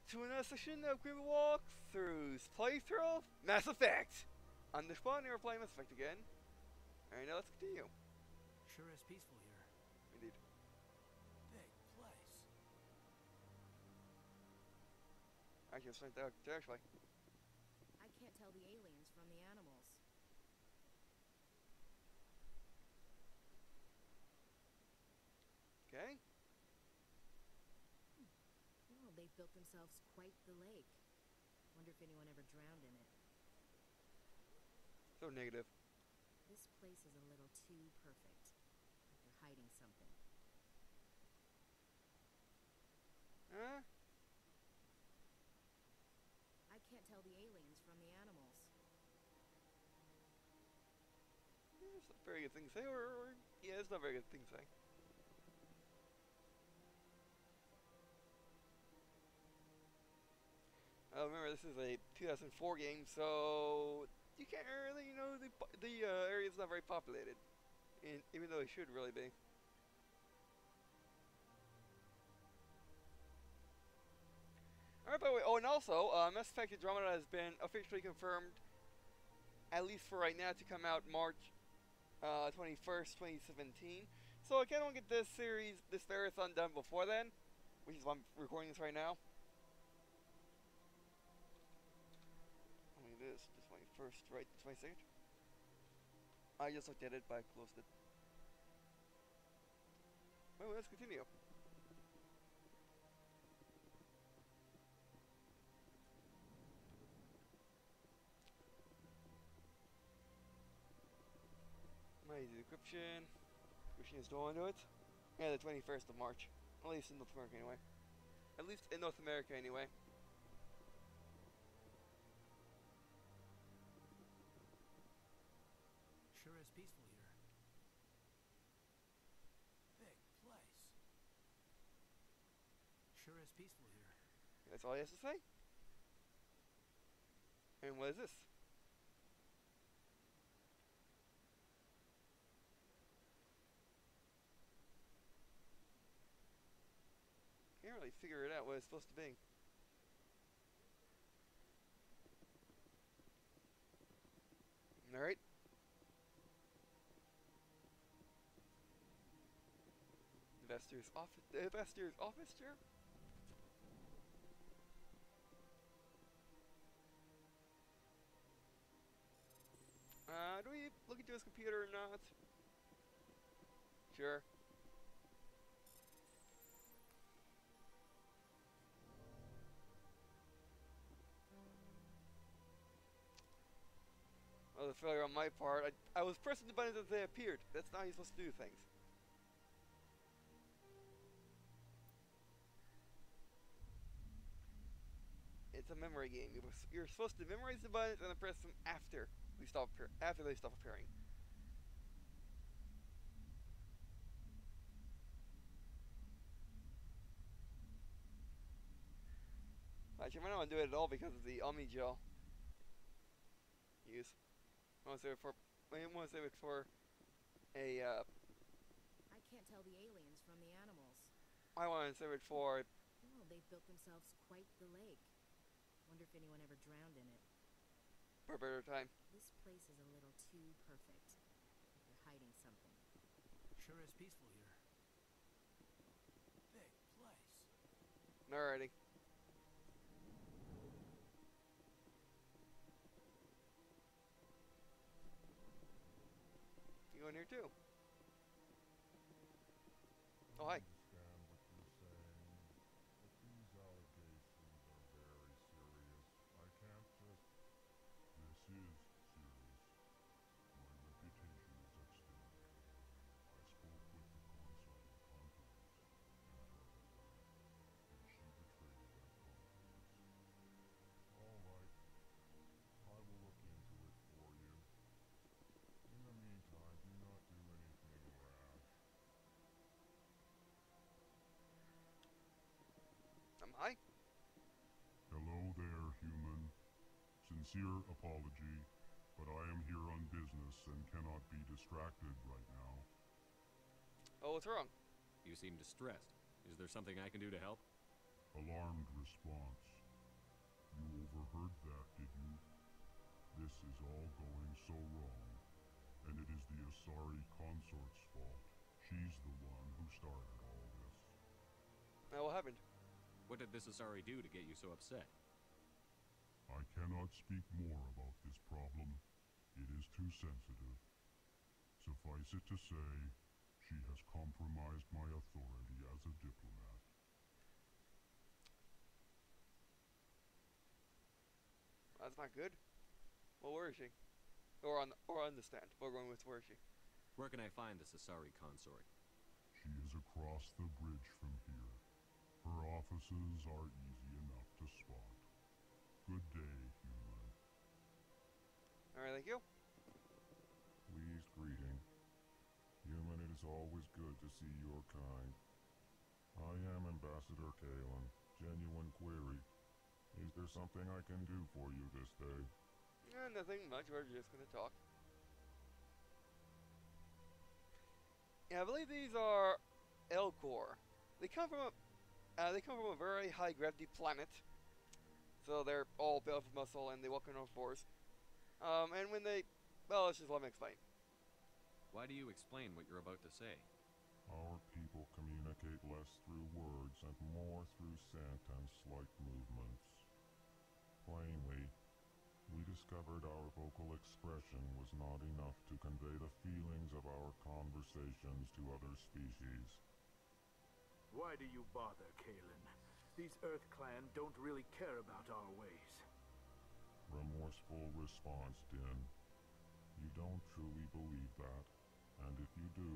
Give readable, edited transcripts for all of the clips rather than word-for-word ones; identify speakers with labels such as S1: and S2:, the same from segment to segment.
S1: to another session of Green Walkthrough's playthrough of Mass Effect! On this one, we're playing Mass Effect again. Alright, now let's continue.
S2: Sure is peaceful here.
S1: Indeed.
S2: Big place.
S1: Actually, let's start there actually.
S3: I can't tell the aliens from the animals.
S1: Okay.
S3: Well, they've built themselves quite the lake. Wonder if anyone ever drowned in it.
S1: So negative.
S3: This place is a little too perfect. Like they're hiding something.
S1: Huh?
S3: I can't tell the aliens from the animals.
S1: That's not a very good thing to say, or yeah, it's not a very good thing to say. Remember, this is a 2004 game, so you can't really, the area's not very populated, even though it should really be. Alright, by the way, oh, and also, Mass Effect Andromeda has been officially confirmed, at least for right now, to come out March 21st, 2017. So I kind of want to get this series, this marathon done before then, which is why I'm recording this right now. I mean, this is my first, right? It's my second. I just looked at it, but I closed it. Well, let's continue. My decryption. Decryption is still into it. Yeah, the 21st of March. At least in North America, anyway. At least in North America, anyway.
S2: Sure is peaceful here. Big place. Sure is peaceful here.
S1: That's all he has to say. And what is this? Can't really figure it out what it's supposed to be. Alright. Investor's office chair? Do we look into his computer or not? Sure. Well, the failure on my part. I was pressing the buttons as they appeared. That's not how you're supposed to do things. It's a memory game. You're supposed to memorize the buttons and then press them after they stop appearing. Actually, I might not want to do it at all because of the Omni gel use. I want to save it for a.
S3: I can't tell the aliens from the animals.
S1: I want to save it for.
S3: Well, they've built themselves quite the lake. Wonder if anyone ever drowned in it.
S1: For a better time.
S3: This place is a little too perfect. Like they're hiding something.
S2: Sure is peaceful here. Big place.
S1: Alrighty. You go in here too. Oh, hi.
S4: Understand what you're saying, but these allegations are very serious. I can't just... This is serious. My reputation is at stake. I spoke with the console in confidence and her and she betrayed that confidence. All right. I will look into it for you. In the meantime, do not do anything rash.
S1: Am I?
S4: Hello there, human. Sincere apology, but I am here on business and cannot be distracted right now.
S1: Oh, what's wrong?
S5: You seem distressed. Is there something I can do to help?
S4: Alarmed response. You overheard that, did you? This is all going so wrong, and it is the Asari consort's fault. She's the one who started all this.
S1: Now, what happened?
S5: What did this Asari do to get you so upset?
S4: I cannot speak more about this problem. It is too sensitive. Suffice it to say, she has compromised my authority as a diplomat.
S1: That's not good. Well, where is she? Or on the stand. We're going with where is she?
S5: Where can I find this Asari consort?
S4: She is across the bridge from here. Her offices are easy enough to spot. Good day, human.
S1: Alright, thank you.
S4: Pleased greeting. Human, it is always good to see your kind. I am Ambassador Kalen. Genuine query. Is there something I can do for you this day?
S1: Nothing much. We're just gonna talk. Yeah, I believe these are Elcor. They come from a very high gravity planet. So they're all built of muscle and they walk on all fours. And when they, well, let's just let me explain.
S5: Why do you explain what you're about to say?
S4: Our people communicate less through words and more through scent and slight movements. Plainly, we discovered our vocal expression was not enough to convey the feelings of our conversations to other species.
S2: Why do you bother, Kalen? These Earth Clan don't really care about our ways.
S4: Remorseful response, Din. You don't truly believe that, and if you do,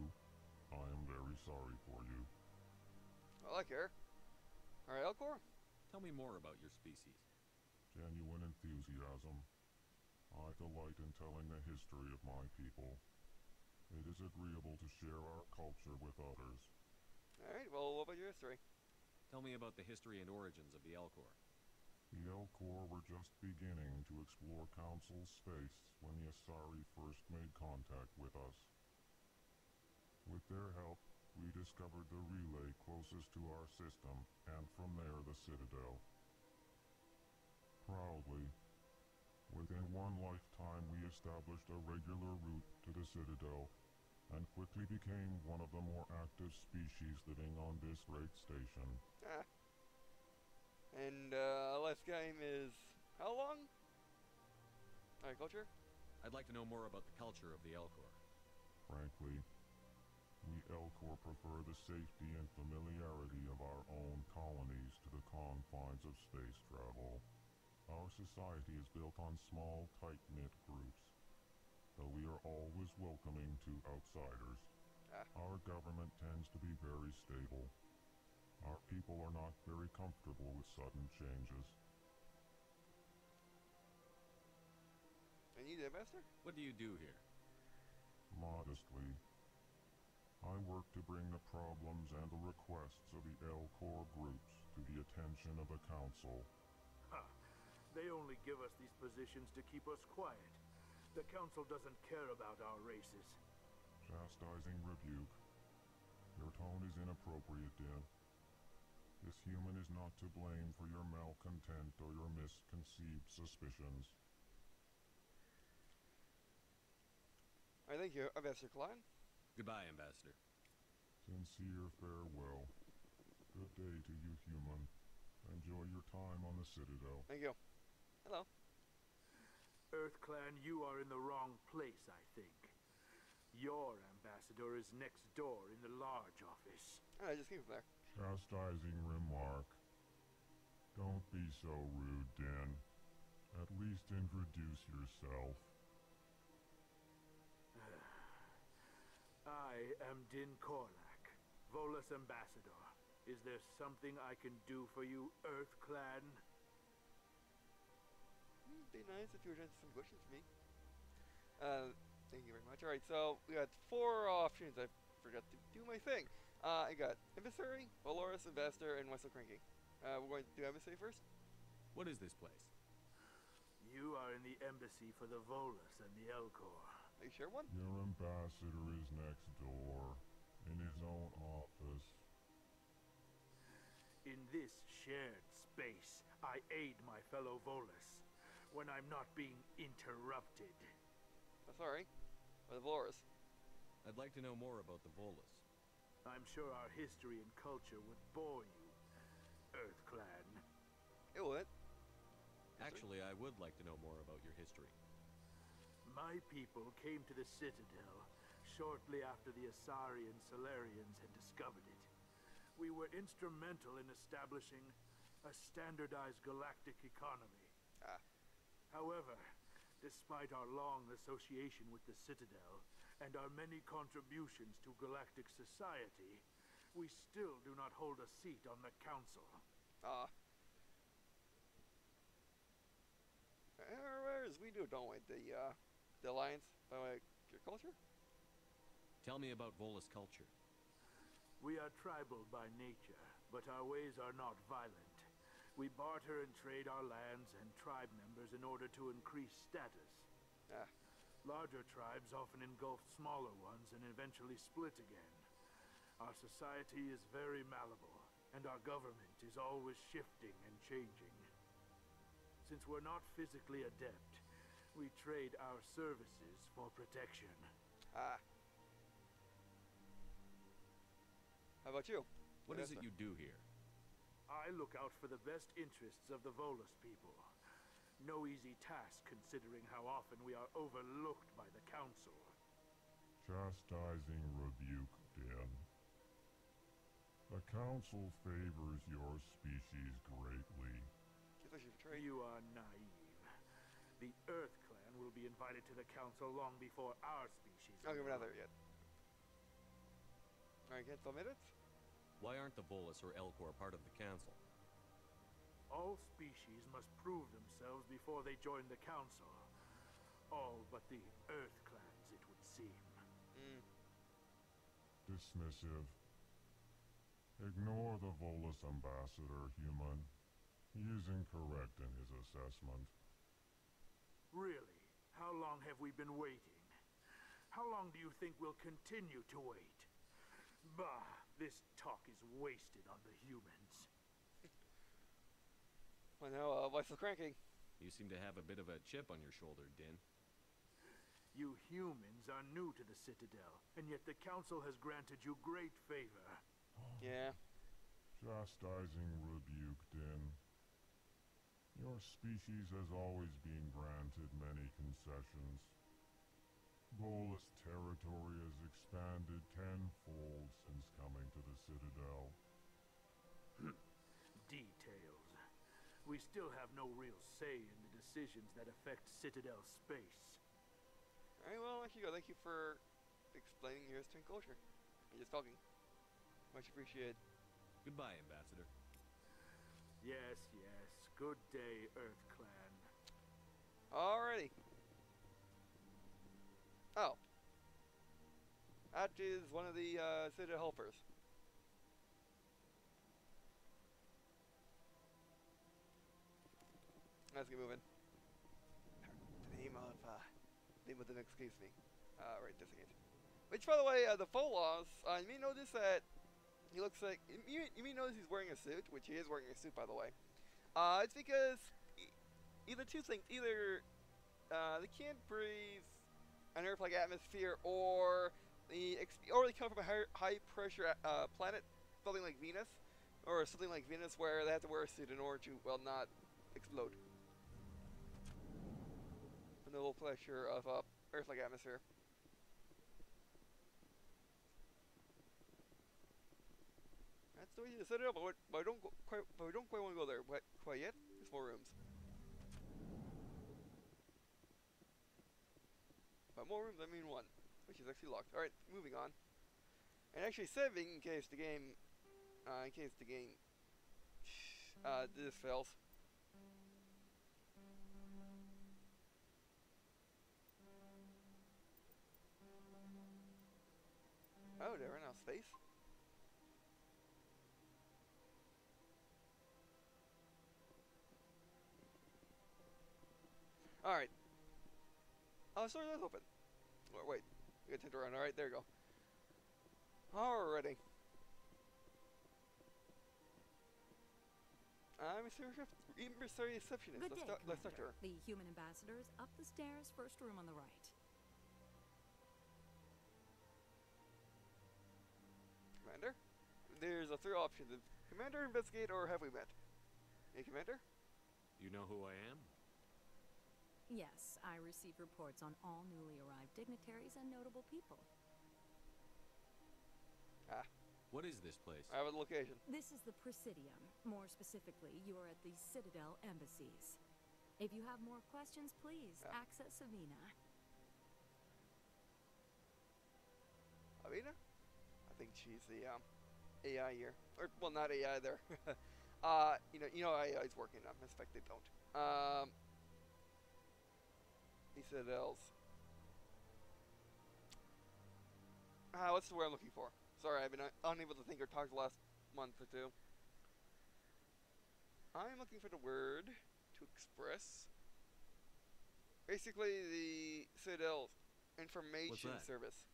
S4: I am very sorry for you.
S1: Well, I care. Alright, Elcor?
S5: Tell me more about your species.
S4: Genuine enthusiasm. I delight in telling the history of my people. It is agreeable to share our culture with others.
S1: Alright, well, what about your history?
S5: Tell me about the history and origins of the Elcor.
S4: The Elcor were just beginning to explore Council space when the Asari first made contact with us. With their help, we discovered the relay closest to our system, and from there the Citadel. Proudly, within one lifetime we established a regular route to the Citadel, and quickly became one of the more active species living on this great station.
S1: Ah. And, last game is how long? Alright, culture?
S5: I'd like to know more about the culture of the Elcor.
S4: Frankly, we Elcor prefer the safety and familiarity of our own colonies to the confines of space travel. Our society is built on small, tight-knit groups, though we are always welcoming to outsiders.
S1: Ah.
S4: Our government tends to be very stable. Our people are not very comfortable with sudden changes.
S1: And you, the master?
S5: What do you do here?
S4: Modestly, I work to bring the problems and the requests of the Elcor groups to the attention of the Council.
S2: Ha! They only give us these positions to keep us quiet. The Council doesn't care about our races.
S4: Chastising rebuke. Your tone is inappropriate, Din. This human is not to blame for your malcontent or your misconceived suspicions.
S1: Alright, thank you, Ambassador Klein.
S5: Goodbye, Ambassador.
S4: Sincere farewell. Good day to you, human. Enjoy your time on the Citadel.
S1: Thank you. Hello.
S2: Earth Clan, you are in the wrong place, I think. Your ambassador is next door in the large office.
S1: I just came from there.
S4: Chastising remark. Don't be so rude, Din. At least introduce yourself.
S2: I am Din Korlak, Volus ambassador. Is there something I can do for you, Earth Clan?
S1: Be nice if you would answer some questions for me. Thank you very much. Alright, so we got 4 options. I forgot to do my thing. I got Emissary, Valorous, Ambassador, and Wessel Cranky. We're going to do Emissary first.
S5: What is this place?
S2: You are in the embassy for the Volus and the Elcor.
S1: Are you sure one?
S4: Your ambassador is next door, in his own office.
S2: In this shared space, I aid my fellow Volus when I'm not being interrupted.
S1: Oh, sorry. Or the Volus.
S5: I'd like to know more about the Volus.
S2: I'm sure our history and culture would bore you, Earth Clan.
S1: It would.
S5: Actually, I would like to know more about your history.
S2: My people came to the Citadel shortly after the Asari and Salarians had discovered it. We were instrumental in establishing a standardized galactic economy. However, despite our long association with the Citadel and our many contributions to galactic society, we still do not hold a seat on the Council.
S1: Whereas we do, don't we? The Alliance, by the way, your culture?
S5: Tell me about Volus culture.
S2: We are tribal by nature, but our ways are not violent. We barter and trade our lands and tribe members in order to increase status. Larger tribes often engulf smaller ones and eventually split again. Our society is very malleable, and our government is always shifting and changing. Since we're not physically adept, we trade our services for protection.
S1: How about you?
S5: What is it you do here?
S2: I look out for the best interests of the Volus people. No easy task considering how often we are overlooked by the Council.
S4: Chastising rebuke, Dan. The Council favors your species greatly.
S2: You are naive. The Earth Clan will be invited to the Council long before our species.
S1: I'll give it another yet. Alright, get some minutes?
S5: Why aren't the Volus or Elcor part of the Council?
S2: All species must prove themselves before they join the Council. All but the Earth Clans, it would seem.
S4: Dismissive. Ignore the Volus ambassador, human. He is incorrect in his assessment.
S2: Really? How long have we been waiting? How long do you think we'll continue to wait? Bah, this talk is wasted on the humans.
S1: Well, now, why so cranky?
S5: You seem to have a bit of a chip on your shoulder, Din.
S2: You humans are new to the Citadel, and yet the Council has granted you great favor.
S1: Yeah.
S4: Chastising rebuke, Din. Your species has always been granted many concessions. Volus territory has expanded tenfold since coming to the Citadel.
S2: Details. We still have no real say in the decisions that affect Citadel space.
S1: Alright, well, thank you for explaining your history and culture. And just talking. Much appreciated.
S5: Goodbye, Ambassador.
S2: Yes, yes. Good day, Earth Clan.
S1: Alrighty. Oh. That is one of the Citadel helpers. Let's get moving. The name of them, excuse me. Right, desync. Which, by the way, the Folos, you may notice that he looks like, you may notice he's wearing a suit, which he is wearing a suit, by the way. It's because either two things. Either they can't breathe an Earth-like atmosphere, or they come from a high-pressure planet, something like Venus, or something like Venus, where they have to wear a suit in order to, well, not explode from the low pressure of Earth-like atmosphere. That's the way you set it up, but we don't quite want to go there quite yet. There's more rooms. By more rooms, I mean one, which is actually locked. All right, moving on, and actually saving in case the game, this fails. Oh, they're in our space. Alright. Oh, sorry, that's open. Oh, wait. We gotta turn around. Alright, there you go. Alrighty. I'm a emissary receptionist.
S6: Good day,
S1: Let's talk to
S6: Commander.
S1: her.
S6: The human ambassador is up the stairs, first room on the right.
S1: Commander? There's a three options. Commander, investigate, or have we met? Hey, Commander?
S5: You know who I am?
S6: Yes, I receive reports on all newly arrived dignitaries and notable people.
S1: Ah,
S5: What is this place?
S1: I have a location.
S6: This is the Presidium. More specifically, you are at the Citadel embassies. If you have more questions, please access Savina.
S1: Avina? I think she's the AI here. Or, well, not AI there. you know AI's working on Mass Effect, they don't. The Citadels. What's the word I'm looking for? Sorry, I've been unable to think or talk the last month or two. I'm looking for the word to express. Basically, the Citadel's information service.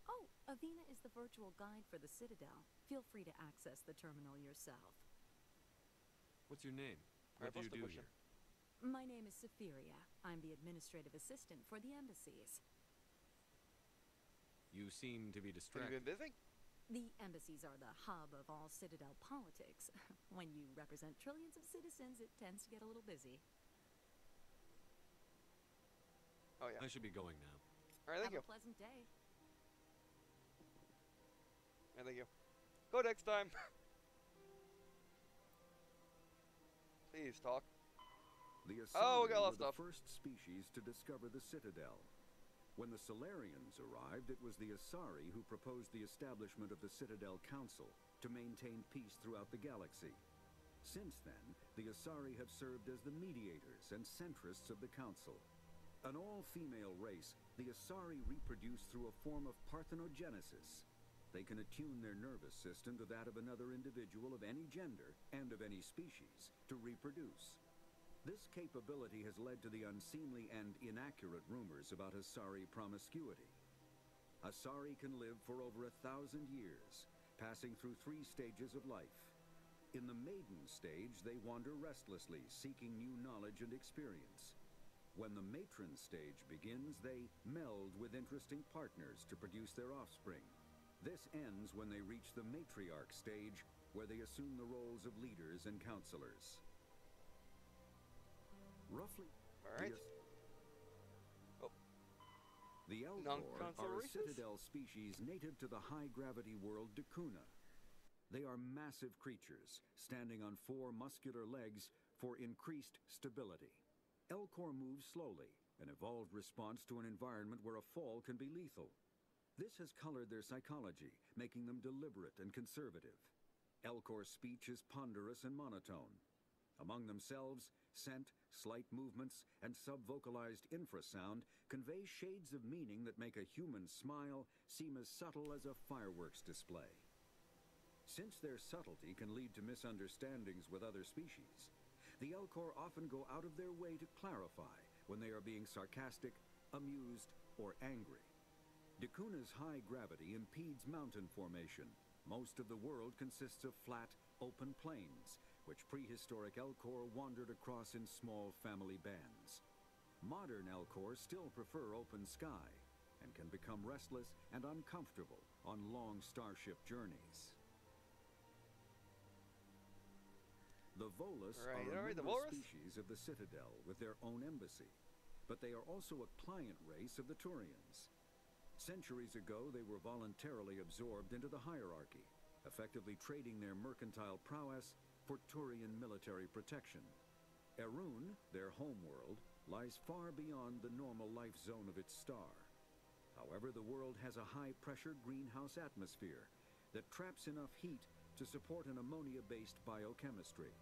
S6: Oh, Avina is the virtual guide for the Citadel. Feel free to access the terminal yourself.
S5: What's your name?
S1: Alright,
S5: What do you
S1: what's the
S5: do
S1: question?
S5: here?
S6: My name is Safiria. I'm the administrative assistant for the embassies.
S5: You seem to be
S1: Have
S5: distracted.
S1: you been busy?
S6: The embassies are the hub of all Citadel politics. When you represent trillions of citizens, it tends to get a little busy.
S1: Oh, yeah.
S5: I should be going now.
S1: Alright, thank you.
S6: Have a pleasant day.
S1: Yeah, thank you. Go next time. Please talk.
S7: The
S1: Oh, we
S7: Asari
S1: got a lot
S7: were
S1: of
S7: the
S1: stuff.
S7: first species to discover the Citadel. When the Solarians arrived, it was the Asari who proposed the establishment of the Citadel Council to maintain peace throughout the galaxy. Since then, the Asari have served as the mediators and centrists of the Council. An all-female race, the Asari reproduce through a form of parthenogenesis. They can attune their nervous system to that of another individual of any gender and of any species to reproduce. This capability has led to the unseemly and inaccurate rumors about Asari promiscuity. Asari can live for over 1,000 years, passing through 3 stages of life. In the maiden stage, they wander restlessly, seeking new knowledge and experience. When the matron stage begins, they meld with interesting partners to produce their offspring. This ends when they reach the matriarch stage, where they assume the roles of leaders and counselors. Roughly,
S1: Alright.
S7: the Elcor
S1: Non-console
S7: are a
S1: races?
S7: Citadel species native to the high-gravity world Dakuna. They are massive creatures, standing on 4 muscular legs for increased stability. Elcor move slowly, an evolved response to an environment where a fall can be lethal. This has colored their psychology, making them deliberate and conservative. Elcor's speech is ponderous and monotone. Among themselves, scent, slight movements, and sub-vocalized infrasound convey shades of meaning that make a human smile seem as subtle as a fireworks display. Since their subtlety can lead to misunderstandings with other species, the Elcor often go out of their way to clarify when they are being sarcastic, amused, or angry. Dakuna's high gravity impedes mountain formation. Most of the world consists of flat, open plains, which prehistoric Elcor wandered across in small family bands. Modern Elcor still prefer open sky, and can become restless and uncomfortable on long starship journeys. The Volus are a
S1: the
S7: member
S1: Volus?
S7: species of the Citadel with their own embassy, but they are also a client race of the Turians. Centuries ago, they were voluntarily absorbed into the hierarchy, effectively trading their mercantile prowess for Turian military protection. Erun, their homeworld, lies far beyond the normal life zone of its star. However, the world has a high-pressure greenhouse atmosphere that traps enough heat to support an ammonia-based biochemistry.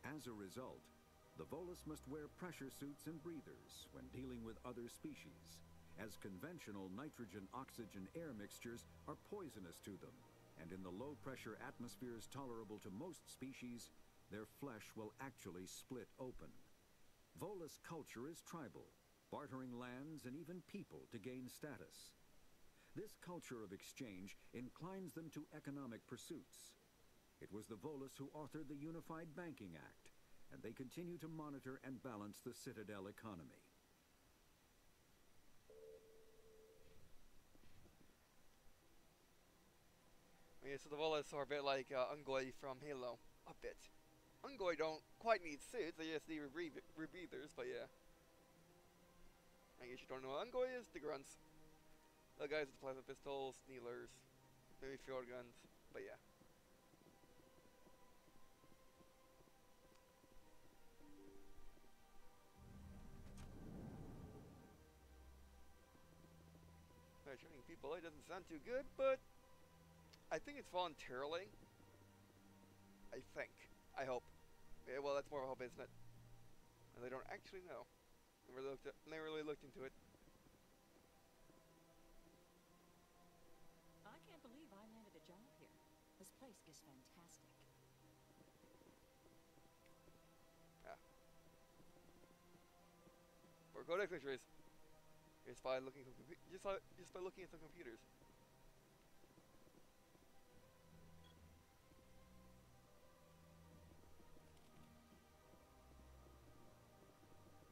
S7: As a result, the Volus must wear pressure suits and breathers when dealing with other species, as conventional nitrogen-oxygen air mixtures are poisonous to them, and in the low-pressure atmospheres tolerable to most species, their flesh will actually split open. Volus culture is tribal, bartering lands and even people to gain status. This culture of exchange inclines them to economic pursuits. It was the Volus who authored the Unified Banking Act, and they continue to monitor and balance the Citadel economy.
S1: Okay, so the Volus are a bit like Ungoi from Halo. A bit. Ungoi don't quite need suits, they just need rebreathers, but yeah. I guess you don't know what Ungoi is? The grunts. The guys with the plasma pistols, Neelers, maybe field guns, but yeah. Training people, it doesn't sound too good, but I think it's voluntarily. I think. I hope. Yeah, well, that's more of a hope, isn't it? And they don't actually know. Never really looked into it.
S8: I can't believe I landed a job here. This place is fantastic.
S1: Yeah. For codex entries. Just by looking at some computers.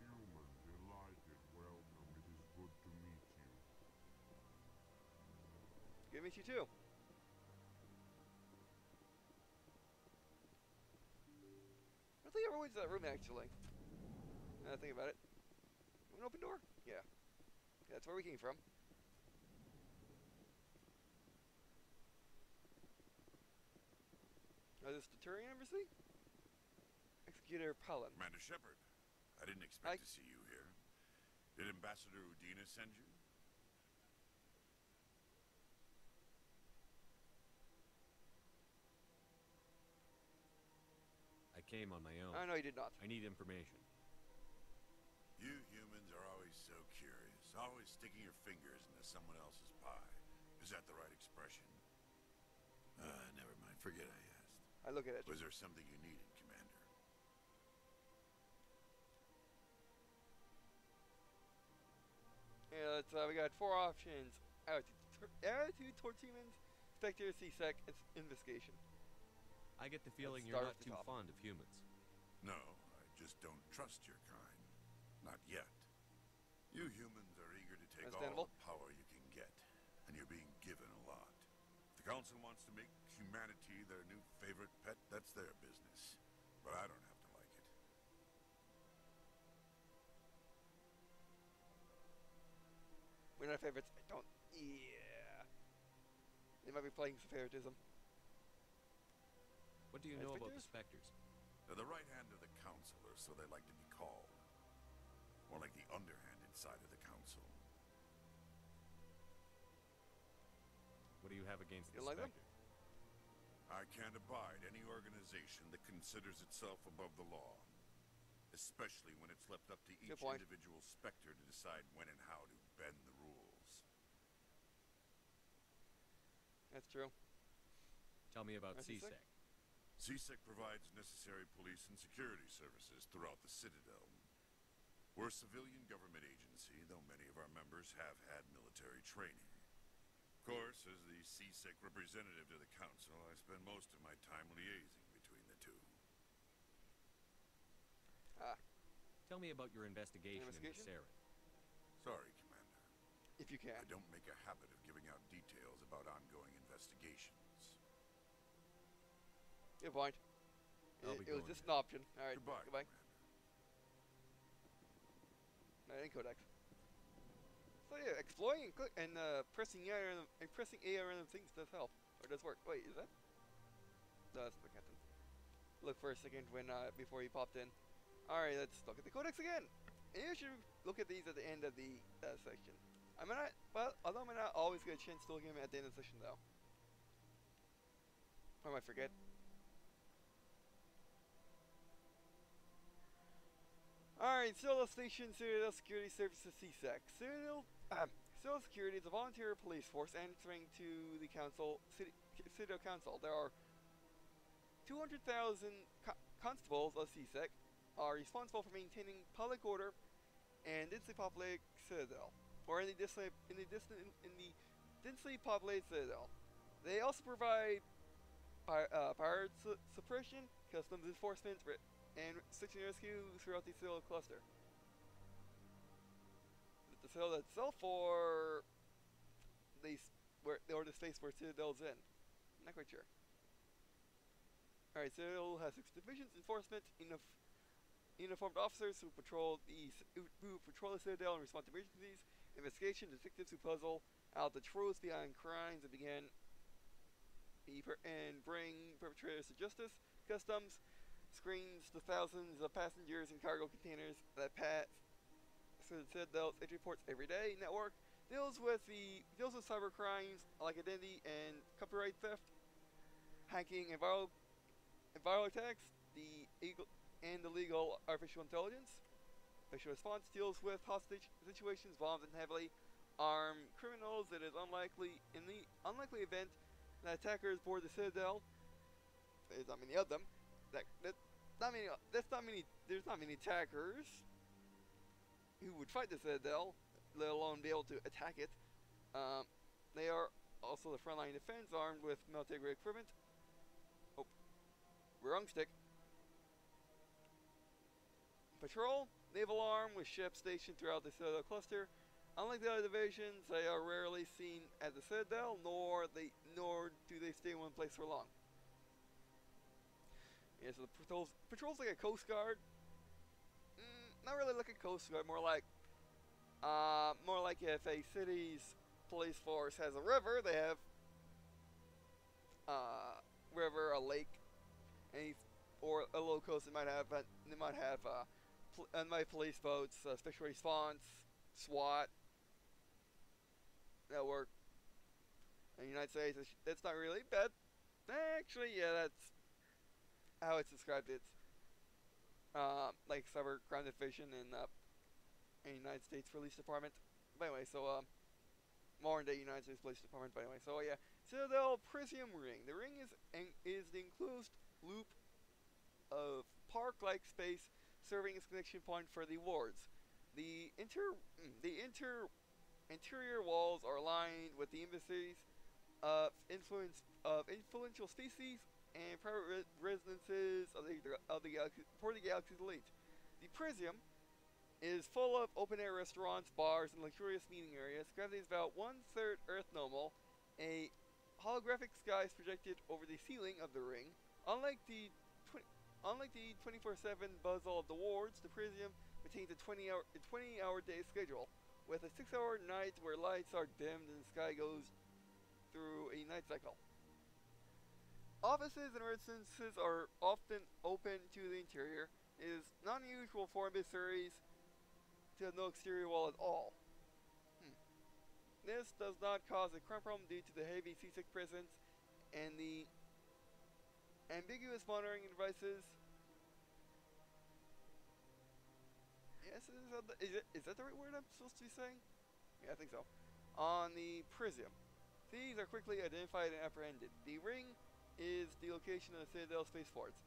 S4: Human, delighted, welcome. It is good to meet you.
S1: Good to meet you too. I don't think I ever went to that room actually. Now that I think about it. An open door? Yeah. That's where we came from. Is this the Turian Embassy? Executor Palin.
S9: Commander Shepard, I didn't expect to see you here. Did Ambassador Udina send you?
S5: I came on my own.
S1: No, you did not.
S5: I need information.
S9: You humans are always so curious, always sticking your fingers into someone else's pie. Is that the right expression? Never mind, forget I asked.
S1: I look at it.
S9: Was there something you needed, Commander?
S1: Yeah, we got 4 options. Attitude towards humans, Spectre, C-Sec, and investigation.
S5: I get the feeling
S1: Let's
S5: you're
S1: start
S5: not
S1: at the
S5: too
S1: top.
S5: fond of humans.
S9: No, I just don't trust your kind. Not yet. You humans are eager to take all
S1: Understandable.
S9: the power you can get, and you're being given a lot. If the Council wants to make humanity their new favorite pet, that's their business. But I don't have to like it.
S1: We're not favorites. I don't. Yeah. They might be playing some favoritism.
S5: What do you know about the Spectres?
S9: They're the right hand of the Council, or so they like to be called. More like the underhanded side of the Council.
S5: What do you have against the
S1: You like them?
S5: Spectre?
S9: I can't abide any organization that considers itself above the law. Especially when it's left up to each
S1: point.
S9: individual Spectre to decide when and how to bend the rules.
S1: That's true.
S5: Tell me about
S1: That's C-Sec?
S5: C-Sec.
S9: CSEC provides necessary police and security services throughout the Citadel. We're a civilian government agency, though many of our members have had military training. Of course, as the CSEC representative to the Council, I spend most of my time liaising between the two.
S5: Tell me about your investigation into
S1: Investigation?
S5: Saren.
S9: Sorry, Commander.
S1: If you can.
S9: I don't make a habit of giving out details about ongoing investigations.
S1: Good point.
S5: I'll be
S1: It was
S5: going
S1: just
S5: now.
S1: an option. Alright,
S9: Goodbye,
S1: goodbye.
S9: Commander.
S1: Any codex. So yeah, exploring and pressing A on the things does help. Or does work. Wait, is that? No, that's the captain. Look for a second when before he popped in. Alright, let's look at the codex again. And you should look at these at the end of the section. Although I might not always get a chance to look at them at the end of the session though. Or I might forget. Alright, Citadel Station, Citadel Security Services, CSEC. Citadel Security is a volunteer police force answering to the Citadel Council. There are 200,000 constables of CSEC are responsible for maintaining public order and densely populated Citadel, or in the densely populated Citadel. They also provide pirate suppression, customs enforcement, and search and rescue throughout the Citadel cluster. The Citadel itself, or the space where Citadel's in? Not quite sure. Alright, Citadel has 6 divisions: enforcement, uniformed officers who patrol the Citadel and respond to emergencies, investigation, detectives who puzzle out the truth behind crimes and bring perpetrators to justice, customs screens the thousands of passengers and cargo containers that pass through the Citadel's entry ports every day. Network deals with cyber crimes like identity and copyright theft, hacking and viral attacks, and illegal artificial intelligence. Special response deals with hostage situations, bombs, and heavily armed criminals. It is unlikely, in the unlikely event that attackers board the Citadel, there's not many of them. There's not many attackers who would fight the Citadel, let alone be able to attack it. They are also the frontline defense, armed with military equipment. Oh, wrong stick. Patrol, naval arm with ships stationed throughout the Citadel cluster. Unlike the other divisions, they are rarely seen at the Citadel, nor do they stay in one place for long. Yeah, so the patrol's like a coast guard. Not really like a coast guard, more like if a city's police force has a river, they have river, a lake, or a low coast. They might have police boats, special response, SWAT that work. In the United States, that's not really bad. Actually, yeah, that's how it's described. It's like cyber crime division in the United States Police Department. But anyway, so modern day United States Police Department. But anyway, so yeah, Citadel Prism Ring. The ring is the enclosed loop of park-like space serving as connection point for the wards. The interior walls are lined with the embassies of influential species and private residences of the galaxy's elite. The Prism is full of open-air restaurants, bars, and luxurious meeting areas. Gravity is about 1/3 Earth normal. A holographic sky is projected over the ceiling of the ring. Unlike the 24/7 buzzle of the wards, the Prism maintains a 20-hour day schedule, with a 6-hour night where lights are dimmed and the sky goes through a night cycle. Offices and residences are often open to the interior. It is not unusual for emissaries to have no exterior wall at all. This does not cause a crime problem due to the heavy C6 presence and the ambiguous monitoring devices. Yes, is that the right word I'm supposed to be saying? Yeah, I think so. On the Prism, thieves are quickly identified and apprehended. The ring is the location of the Citadel spaceports.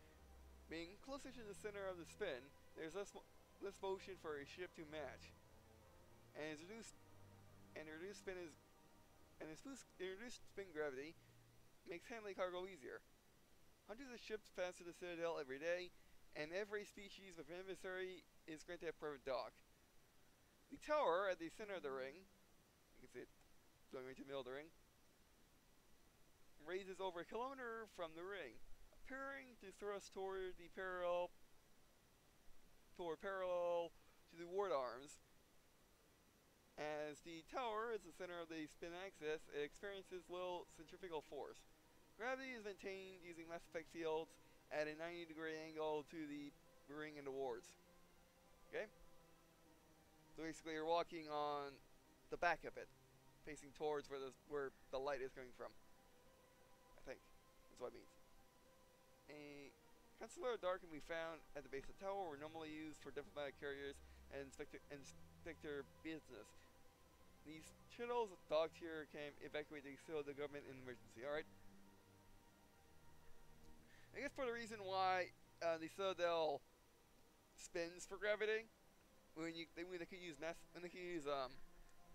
S1: Being closer to the center of the spin, there's less motion for a ship to match, and reduced spin gravity makes handling cargo easier. Hundreds of ships pass through the Citadel every day, and every species of emissary is granted a private dock. The tower at the center of the ring, you can see it going right to the middle of the ring, raises over a kilometer from the ring, appearing to thrust toward parallel to the ward arms. As the tower is the center of the spin axis, it experiences little centrifugal force. Gravity is maintained using mass effect fields at a 90-degree angle to the ring and the wards. Okay? So basically you're walking on the back of it, facing towards where the light is coming from. I think. That's what it means. A consular dart can be found at the base of the tower, were normally used for diplomatic carriers and inspector business. These shuttles docked here can evacuate the government in emergency. Alright? I guess for the reason why the Citadel spins for gravity, when they could use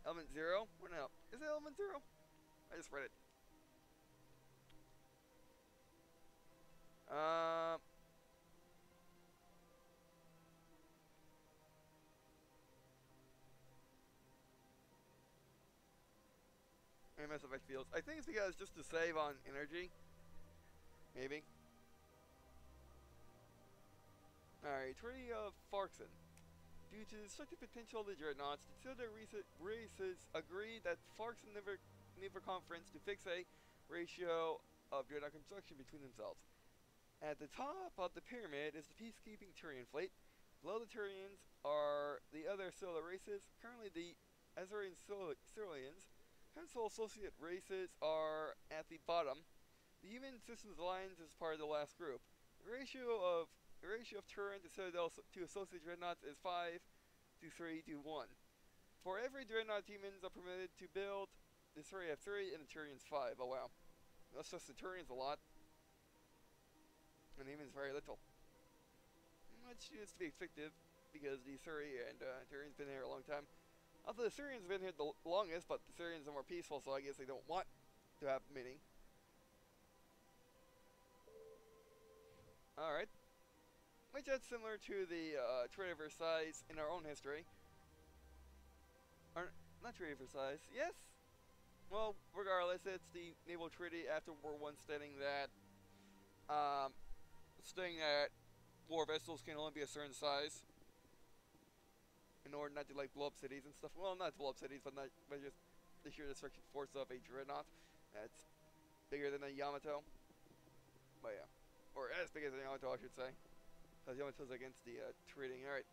S1: element 0. What now? Is it element 0? I just read it. Mass Effect feels. I think it's because just to save on energy. Maybe. Alright, Treaty of Farxon. Due to the destructive potential of the Dreadnoughts, the Citadel races agreed that Farxon never conference to fix a ratio of Dreadnought construction between themselves. At the top of the pyramid is the peacekeeping Turian fleet. Below the Turians are the other Citadel races. Currently, the Azorian Ceruleans, Council associate races, are at the bottom. The Human Systems Alliance is part of the last group. The ratio of Turin to Citadel to associate dreadnoughts is 5 to 3 to 1. For every dreadnought, humans are permitted to build. The Suri have 3 and the Turians 5. Oh wow. That's just the Turians a lot. And the humans very little. Which is to be expected because the Suri and Turians been here a long time. Although the Syrians have been here the longest, but the Syrians are more peaceful, so I guess they don't want to have many. Alright. Which is similar to the Treaty of Versailles in our own history. Or, not Treaty of Versailles, yes? Well, regardless, it's the naval treaty after World War I stating that war vessels can only be a certain size in order not to like blow up cities and stuff. Well, not to blow up cities, but just the sheer destruction force of a dreadnought that's bigger than a Yamato. But yeah, or as big as a Yamato, I should say. Because Yamato's against the treating. Alright.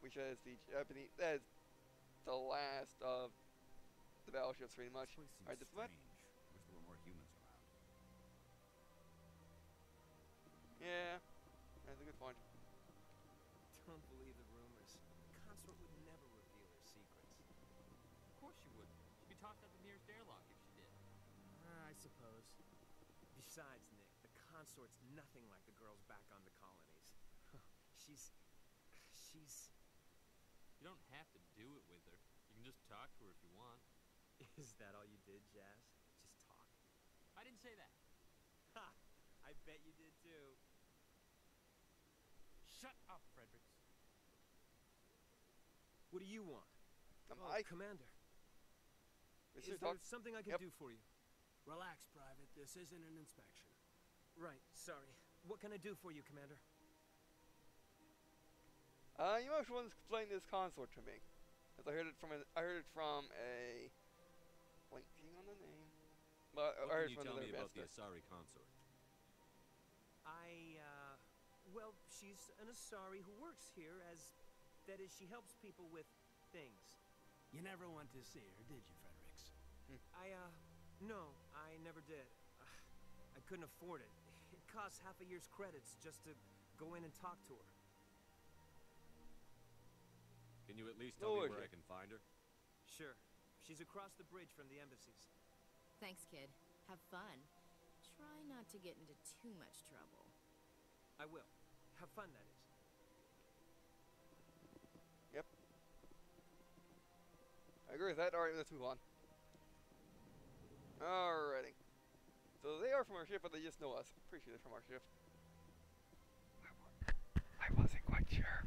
S1: Which is the Japanese. That is the last of the battleships, pretty much. Alright, this what?
S10: Wish there were more humans around.
S1: Yeah, that's a good point.
S11: Don't believe the rumors. The consort would never reveal her secrets.
S12: Of course she would. She'd be tossed out the nearest airlock if she did.
S11: I suppose. Besides, Nick, the consort's nothing like the girls back on the colonies. She's...
S12: You don't have to do it with her. You can just talk to her if you want.
S11: Is that all you did, Jazz? Just talk?
S12: I didn't say that.
S11: Ha! I bet you did too.
S12: Shut up, Fredericks.
S11: What do you want? Commander. Is there something I can do for you?
S13: Relax, Private. This isn't an inspection.
S11: Right, sorry. What can I do for you, Commander?
S1: You might want to explain this consort to me, as I heard it from a blanking on the name. But
S5: What
S1: I heard
S5: can you
S1: from
S5: tell me about
S1: master.
S5: the Asari consort?
S11: Well, she's an Asari who works here that is, she helps people with things.
S13: You never went to see her, did you, Fredericks?
S11: No, I never did. I couldn't afford it. It costs half a year's credits just to go in and talk to her.
S5: Can you at least tell me where I can find her?
S11: Sure. She's across the bridge from the embassies.
S3: Thanks, kid. Have fun. Try not to get into too much trouble.
S11: I will. Have fun, that is.
S1: Yep. I agree with that. Alright, let's move on. Alrighty. So they are from our ship, but they just know us. Pretty sure they're from our ship. I wasn't quite sure.